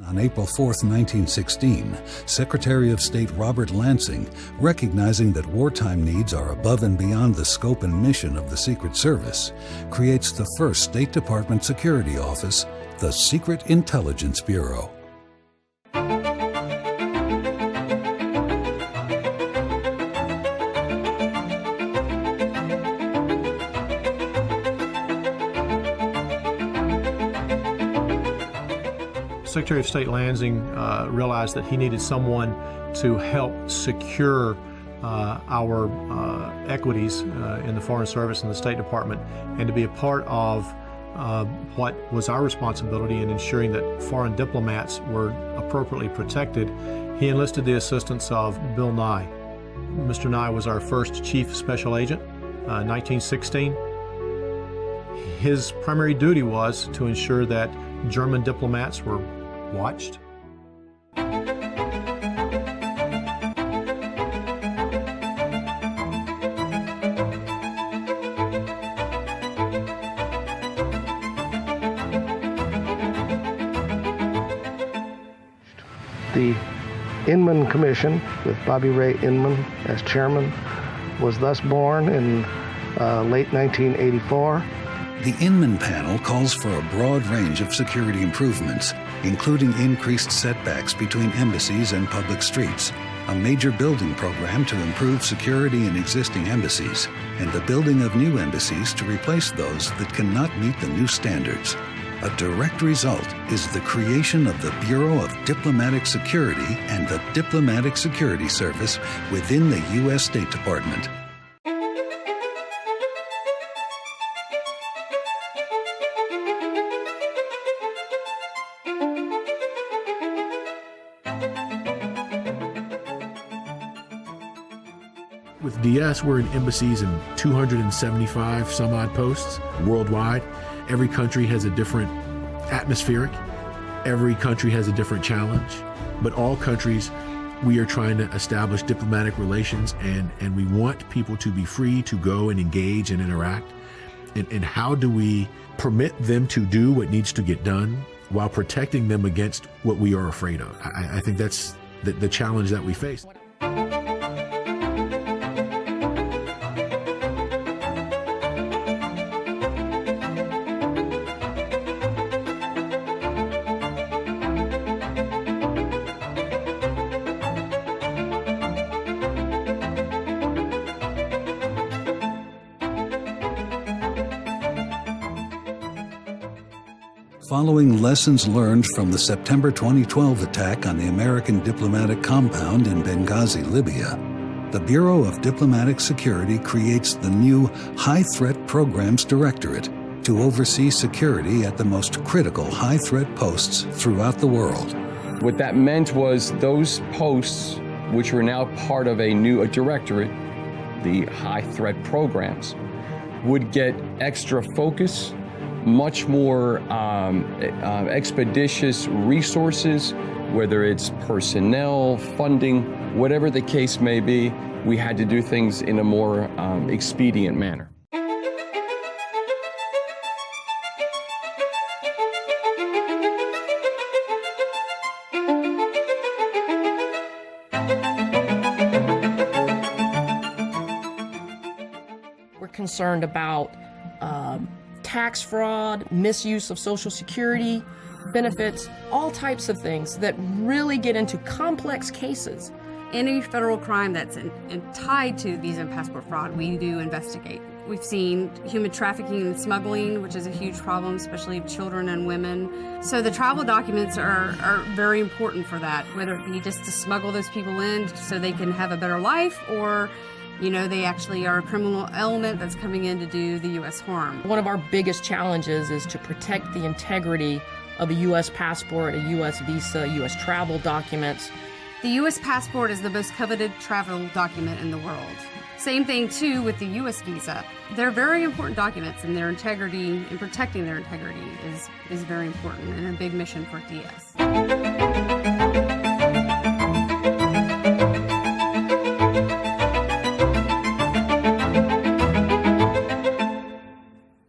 On April 4, 1916, Secretary of State Robert Lansing, recognizing that wartime needs are above and beyond the scope and mission of the Secret Service, creates the first State Department security office, the Secret Intelligence Bureau. Secretary of State Lansing realized that he needed someone to help secure our equities in the Foreign Service and the State Department, and to be a part of what was our responsibility in ensuring that foreign diplomats were appropriately protected. He enlisted the assistance of Bill Nye. Mr. Nye was our first Chief Special Agent, 1916. His primary duty was to ensure that German diplomats were watched. The Inman Commission, with Bobby Ray Inman as chairman, was thus born in late 1984. The Inman Panel calls for a broad range of security improvements, including increased setbacks between embassies and public streets, a major building program to improve security in existing embassies, and the building of new embassies to replace those that cannot meet the new standards. A direct result is the creation of the Bureau of Diplomatic Security and the Diplomatic Security Service within the U.S. State Department. With DS, we're in embassies in 275 some odd posts worldwide. Every country has a different atmospheric. Every country has a different challenge. But all countries, we are trying to establish diplomatic relations, and we want people to be free to go and engage and interact. And how do we permit them to do what needs to get done while protecting them against what we are afraid of? I think that's the challenge that we face. Following lessons learned from the September 2012 attack on the American diplomatic compound in Benghazi, Libya, the Bureau of Diplomatic Security creates the new High Threat Programs Directorate to oversee security at the most critical high-threat posts throughout the world. What that meant was those posts, which were now part of a directorate, the High Threat Programs, would get extra focus, much more expeditious resources, whether it's personnel, funding, whatever the case may be. We had to do things in a more expedient manner. We're concerned about tax fraud, misuse of Social Security benefits, all types of things that really get into complex cases. Any federal crime that's tied to visa and passport fraud, we do investigate. We've seen human trafficking and smuggling, which is a huge problem, especially of children and women. So the travel documents are very important for that, whether it be just to smuggle those people in so they can have a better life, or they actually are a criminal element that's coming in to do the U.S. harm. One of our biggest challenges is to protect the integrity of a U.S. passport, a U.S. visa, U.S. travel documents. The U.S. passport is the most coveted travel document in the world. Same thing, too, with the U.S. visa. They're very important documents, and their integrity and protecting their integrity is very important and a big mission for DS.